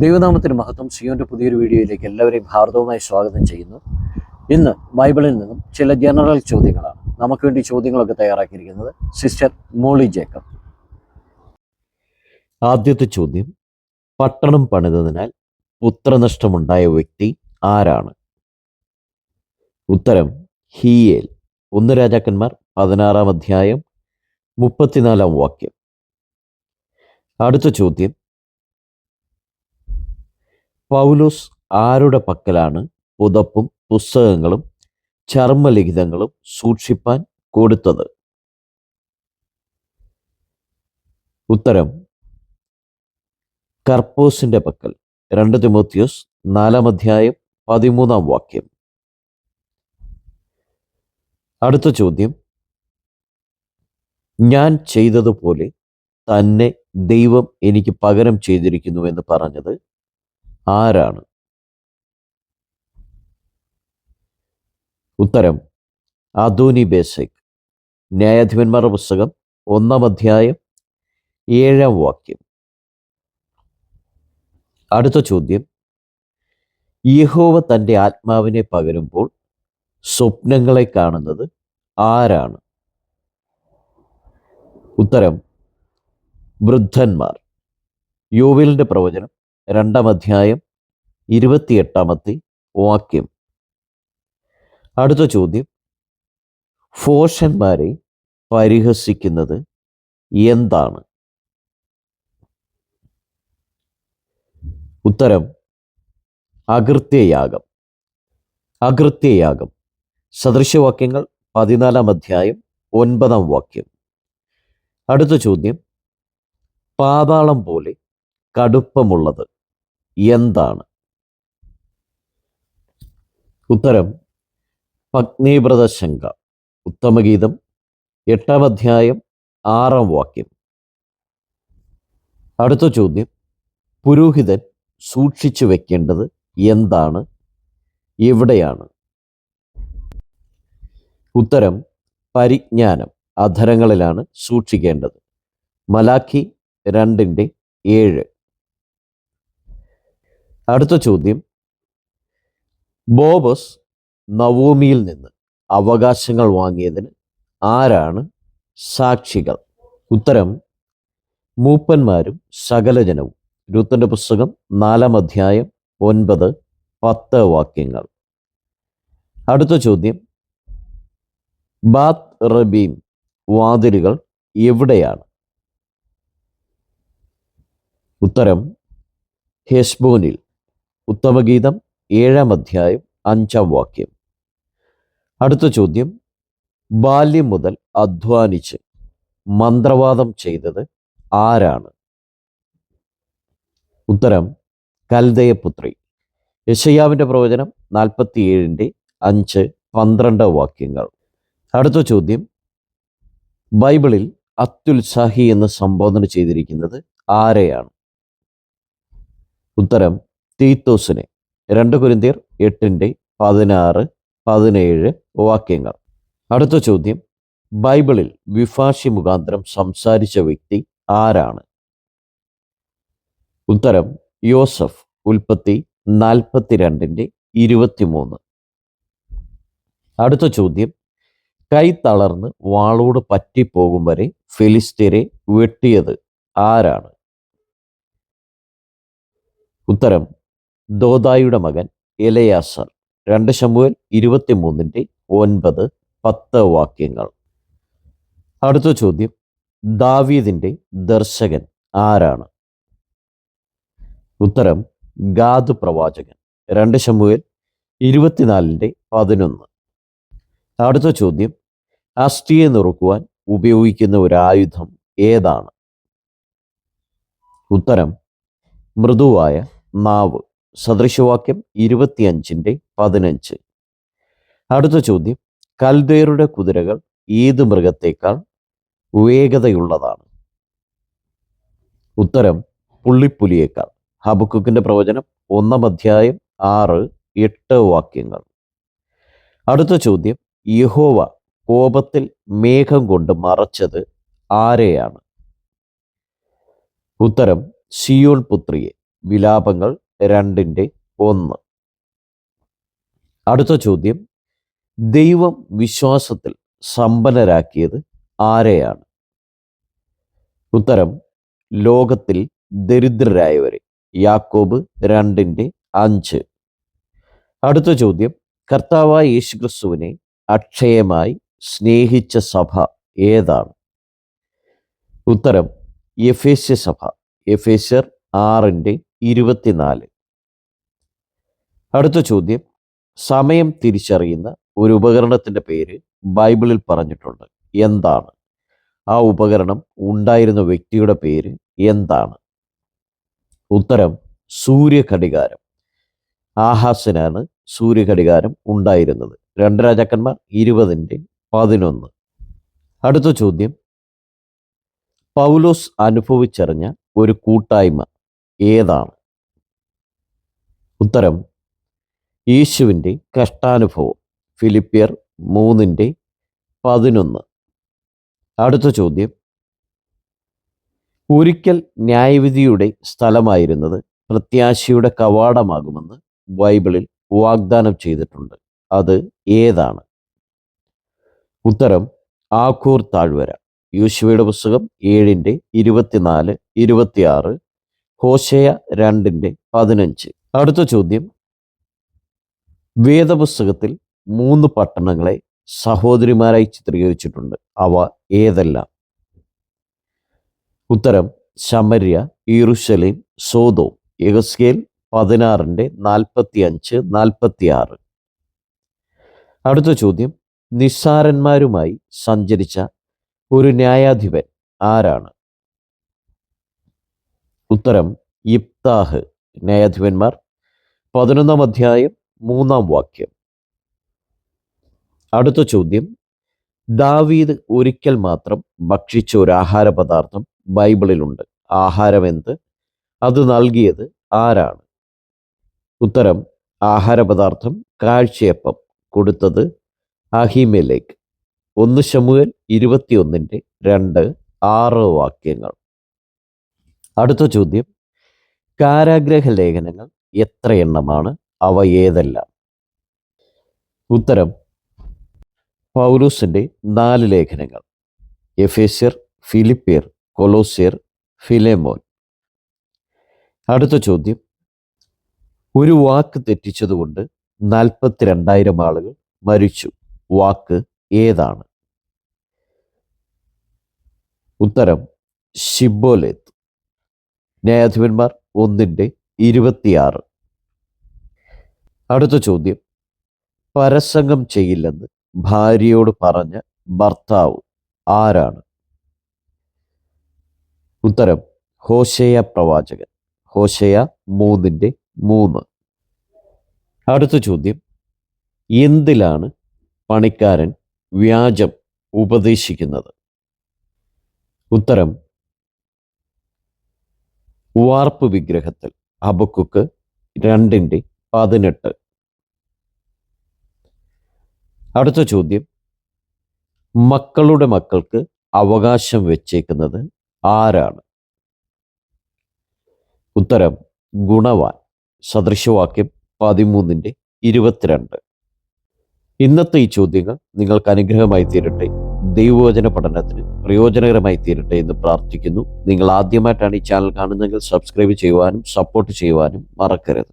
ദൈവനാമത്തിന് മഹത്വം. സിയോന്റെ പുതിയൊരു വീഡിയോയിലേക്ക് എല്ലാവരെയും ഹാർദവമായി സ്വാഗതം ചെയ്യുന്നു. ഇന്ന് ബൈബിളിൽ നിന്നും ചില ജനറൽ ചോദ്യങ്ങളാണ് നമുക്ക് വേണ്ടി ചോദ്യങ്ങളൊക്കെ തയ്യാറാക്കിയിരിക്കുന്നത് സിസ്റ്റർ മോളി ജേക്കബ്. ആദ്യത്തെ ചോദ്യം, പട്ടണം പണിതതിനാൽ പുത്രനഷ്ടമുണ്ടായ വ്യക്തി ആരാണ്? ഉത്തരം ഹീയേൽ. 1 രാജാക്കന്മാർ 16 അധ്യായം 34 വാക്യം. അടുത്ത ചോദ്യം, പൗലോസ് ആരുടെ പക്കലാണ് പുതപ്പും പുസ്തകങ്ങളും ചർമ്മലിഖിതങ്ങളും സൂക്ഷിപ്പാൻ കൊടുത്തത്? ഉത്തരം കർപ്പോസിന്റെ പക്കൽ. 2 തിമോത്തിയോസ് 4 അധ്യായം 13 വാക്യം. അടുത്ത ചോദ്യം, ഞാൻ ചെയ്തതുപോലെ തന്നെ ദൈവം എനിക്ക് പകരം ചെയ്തിരിക്കുന്നുവെന്ന് പറഞ്ഞത് ആരാണ്? ഉത്തരം അദോനി ബേസെക്ക്. ന്യായാധിപന്മാരുടെ പുസ്തകം 1 അധ്യായം 7 വാക്യം. അടുത്ത ചോദ്യം, യഹോവ തൻ്റെ ആത്മാവിനെ പകരുമ്പോൾ സ്വപ്നങ്ങളെ കാണുന്നത് ആരാണ്? ഉത്തരം വൃദ്ധന്മാർ. യോവേലിന്റെ പ്രവചനം 2 അധ്യായം 28 വാക്യം. അടുത്ത ചോദ്യം, ഭോഷന്മാരെ പരിഹസിക്കുന്നത് എന്താണ്? ഉത്തരം അകൃത്യയാഗം. അകൃത്യയാഗം. സദൃശവാക്യങ്ങൾ 14 അധ്യായം 9 വാക്യം. അടുത്ത ചോദ്യം, പാതാളം പോലെ കടുപ്പമുള്ളത് എന്താണ്? ഉത്തരം പത്നീവ്രത ശങ്ക. ഉത്തമഗീതം 8 അധ്യായം 6 വാക്യം. അടുത്ത ചോദ്യം, പുരോഹിതൻ സൂക്ഷിച്ചു വെക്കേണ്ടത് എന്താണ്, എവിടെയാണ്? ഉത്തരം പരിജ്ഞാനം, അധരങ്ങളിലാണ് സൂക്ഷിക്കേണ്ടത്. മലാഖി 2:7. അടുത്ത ചോദ്യം, ബോബസ് നവോമിയിൽ നിന്ന് അവകാശങ്ങൾ വാങ്ങിയതിന് ആരാണ് സാക്ഷികൾ? ഉത്തരം മൂപ്പന്മാരും സകല ജനവും. രൂത്തിന്റെ പുസ്തകം 4 അധ്യായം 9, 10 വാക്യങ്ങൾ. അടുത്ത ചോദ്യം, ബാത്ത് റബീം വാതിലുകൾ എവിടെയാണ്? ഉത്തരം ഹെസ്ബോനിൽ. ഉത്തമഗീതം 7 അധ്യായം 5 വാക്യം. അടുത്ത ചോദ്യം, ബാല്യം മുതൽ അധ്വാനിച്ച് മന്ത്രവാദം ചെയ്തത് ആരാണ്? ഉത്തരം കൽദയപുത്രി. യെശയ്യാവിന്റെ പ്രവചനം 47:5, 12 വാക്യങ്ങൾ. അടുത്ത ചോദ്യം, ബൈബിളിൽ അത്യുത്സാഹി എന്ന് സംബോധന ചെയ്തിരിക്കുന്നത് ആരെയാണ്? ഉത്തരം തീത്തോസിനെ. 2 കൊരിന്ത്യർ 8:16, 17 വാക്യങ്ങൾ. അടുത്ത ചോദ്യം, ബൈബിളിൽ വിഭാഷി മുഖാന്തരം സംസാരിച്ച വ്യക്തി ആരാണ്? ഉത്തരം യോസഫ്. ഉൽപ്പത്തി 42:23. അടുത്ത ചോദ്യം, കൈ തളർന്ന് വാളോട് പറ്റിപ്പോകും വരെ ഫെലിസ്ത്യരെ വെട്ടിയത് ആരാണ്? ഉത്തരം ദോദായുടെ മകൻ എലയാസർ. 2 ശമൂവേൽ 23:9, 10 വാക്യങ്ങൾ. അടുത്ത ചോദ്യം, ദാവീദിന്റെ ദർശകൻ ആരാണ്? ഉത്തരം ഗാദ് പ്രവാചകൻ. 2 ശമൂവേൽ 24:11. അടുത്ത ചോദ്യം, അസ്ഥിയെ നുറുക്കുവാൻ ഉപയോഗിക്കുന്ന ഒരു ആയുധം ഏതാണ്? ഉത്തരം മൃദുവായ നാവ്. സദൃശവാക്യം 25:15. അടുത്ത ചോദ്യം, കൽദേരുടെ കുതിരകൾ ഏത് മൃഗത്തേക്കാൾ വേഗതയുള്ളതാണ്? ഉത്തരം പുള്ളിപ്പുലിയേക്കാൾ. ഹബക്കുക്കിന്റെ പ്രവചനം 1 അധ്യായം 6, 8 വാക്യങ്ങൾ. അടുത്ത ചോദ്യം, യഹോവ കോപത്തിൽ മേഘം കൊണ്ട് മറച്ചത് ആരെയാണ്? ഉത്തരം സിയോൻ പുത്രിയെ. വിലാപങ്ങൾ 2:1. അടുത്ത ചോദ്യം, ദൈവം വിശ്വാസത്തിൽ സമ്പന്നരാക്കിയത് ആരെയാണ്? ഉത്തരം, ലോകത്തിൽ ദരിദ്രരായവരെ. യാക്കോബ് 2:5. അടുത്ത ചോദ്യം, കർത്താവായ യേശുക്രിസ്തുവിനെ അക്ഷയമായി സ്നേഹിച്ച സഭ ഏതാണ്? ഉത്തരം, എഫേസ്യ സഭ. എഫേസ്യർ 6:24. അടുത്ത ചോദ്യം, സമയം തിരിച്ചറിയുന്ന ഒരു ഉപകരണത്തിൻ്റെ പേര് ബൈബിളിൽ പറഞ്ഞിട്ടുണ്ട്, എന്താണ്? ആ ഉപകരണം ഉണ്ടായിരുന്ന വ്യക്തിയുടെ പേര് എന്താണ്? ഉത്തരം, സൂര്യഘടികാരം. ആഹാസിനാണ് സൂര്യഘടികാരം ഉണ്ടായിരുന്നത്. 2 രാജാക്കന്മാർ 20:11. അടുത്ത ചോദ്യം, പൗലോസ് അനുഭവിച്ചറിഞ്ഞ ഒരു കൂട്ടായ്മ ഏതാണ്? ഉത്തരം, യേശുവിൻ്റെ കഷ്ടാനുഭവം. ഫിലിപ്പിയർ 3:11. അടുത്ത ചോദ്യം, ഒരിക്കൽ ന്യായവിധിയുടെ സ്ഥലമായിരുന്നത് പ്രത്യാശയുടെ കവാടമാകുമെന്ന് ബൈബിളിൽ വാഗ്ദാനം ചെയ്തിട്ടുണ്ട്, അത് ഏതാണ്? ഉത്തരം, ആഖൂർ താഴ്വര. യോശുവയുടെ പുസ്തകം 7:24-26, ഹോശേയ 2:15. അടുത്ത ചോദ്യം, വേദപുസ്തകത്തിൽ 3 പട്ടണങ്ങളെ സഹോദരിമാരായി ചിത്രീകരിച്ചിട്ടുണ്ട്, അവ ഏതെല്ലാം? ഉത്തരം, ശമര്യ, യെരൂശലേം, സോദോം. യെഹെസ്കേൽ 16:45-46. അടുത്ത ചോദ്യം, നിസ്സാരന്മാരുമായി സഞ്ചരിച്ച ഒരു ന്യായാധിപൻ ആരാണ്? ഉത്തരം, യിഫ്താഹ്. ന്യായാധിപന്മാർ 11-ാം അധ്യായം 3-ാം വാക്യം. അടുത്ത ചോദ്യം, ദാവീദ് ഒരിക്കൽ മാത്രം ഭക്ഷിച്ച ഒരു ആഹാര പദാർത്ഥം ബൈബിളിലുണ്ട്, ആഹാരം എന്ത്? അത് നൽകിയത് ആരാണ്? ഉത്തരം, ആഹാര പദാർത്ഥം കാഴ്ചയപ്പം. കൊടുത്തത് അഹിമേലെക്ക്. 1 ശമൂവേൽ 21:2-6 വാക്യങ്ങൾ. അടുത്ത ചോദ്യം, കാരാഗ്രഹ ലേഖനങ്ങൾ എത്ര എണ്ണമാണ്? അവ ഏതെല്ലാം? ഉത്തരം, പൗലോസിൻ്റെ 4 ലേഖനങ്ങൾ. എഫേസ്യർ, ഫിലിപ്പിയർ, കൊലോസ്യർ, ഫിലേമോൻ. അടുത്ത ചോദ്യം, ഒരു വാക്ക് തെറ്റിച്ചതുകൊണ്ട് 42,000 ആളുകൾ മരിച്ചു, വാക്ക് ഏതാണ്? ഉത്തരം, ശിബ്ബോലേത്ത്. ന്യായാധിപന്മാർ 1:26. അടുത്ത ചോദ്യം, പരസംഗം ചെയ്യില്ലെന്ന് ഭാര്യയോട് പറഞ്ഞ ഭർത്താവ് ആരാണ്? ഉത്തരം, ഹോശേയ പ്രവാചകൻ. ഹോശേയ 3:3. അടുത്ത ചോദ്യം, എന്തിലാണ് പണിക്കാരൻ വ്യാജം ഉപദേശിക്കുന്നത്? ഉത്തരം, വാർപ്പ് വിഗ്രഹത്തിൽ. ഹബക്കുക്ക് 2:18. അടുത്ത ചോദ്യം, മക്കളുടെ മക്കൾക്ക് അവകാശം വെച്ചേക്കുന്നത് ആരാണ്? ഉത്തരം, ഗുണവാൻ. സദൃശവാക്യം 13:22. ഇന്നത്തെ ഈ ചോദ്യങ്ങൾ നിങ്ങൾക്ക് അനുഗ്രഹമായി തീരട്ടെ, ദൈവവചന പഠനത്തിന് പ്രയോജനകരമായി തീരട്ടെ എന്ന് പ്രാർത്ഥിക്കുന്നു. നിങ്ങൾ ആദ്യമായിട്ടാണ് ഈ ചാനൽ കാണുന്നതെങ്കിൽ സബ്സ്ക്രൈബ് ചെയ്യുവാനും സപ്പോർട്ട് ചെയ്യുവാനും മറക്കരുത്.